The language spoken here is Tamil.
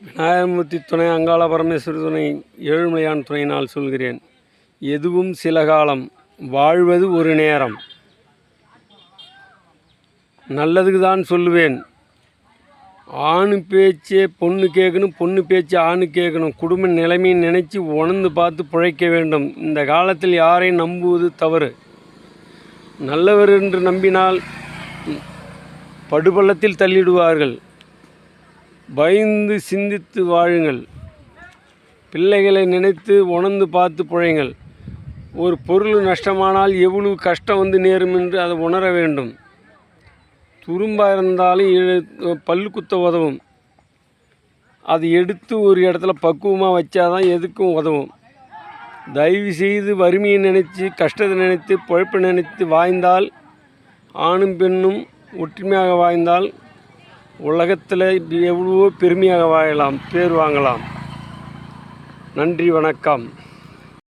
விநாயகமூர்த்தி துணை, அங்காள பரமேஸ்வரி துணை, ஏழுமலையான் துணையினால் சொல்கிறேன். எதுவும் சில காலம், வாழ்வது ஒரு நேரம். நல்லதுக்கு தான் சொல்லுவேன். ஆணு பேச்சே பொண்ணு கேட்கணும், பொண்ணு பேச்சு ஆணு கேட்கணும். குடும்ப நிலைமையை நினைச்சு உணர்ந்து பார்த்து பிழைக்க வேண்டும். இந்த காலத்தில் யாரையும் நம்புவது தவறு. நல்லவர் என்று நம்பினால் படுபள்ளத்தில் தள்ளிடுவார்கள். பயந்து சிந்தித்து வாழுங்கள். பிள்ளைகளை நினைத்து உணர்ந்து பார்த்து பிழைங்கள். ஒரு பொருள் நஷ்டமானால் எவ்வளவு கஷ்டம் வந்து நேரும் என்று அதை உணர வேண்டும். துரும்பாக இருந்தாலும் பல்லு குத்த உதவும். அதை எடுத்து ஒரு இடத்துல பக்குவமாக வச்சாதான் எதுக்கும் உதவும். தயவு செய்து வறுமையை நினைத்து, கஷ்டத்தை நினைத்து, பொழைப்பை நினைத்து வாழ்ந்தால், ஆணும் பெண்ணும் ஒற்றுமையாக வாழ்ந்தால் உலகத்தில் எவ்வளவோ பெருமையாக வாழலாம், பேர் வாங்கலாம். நன்றி, வணக்கம்.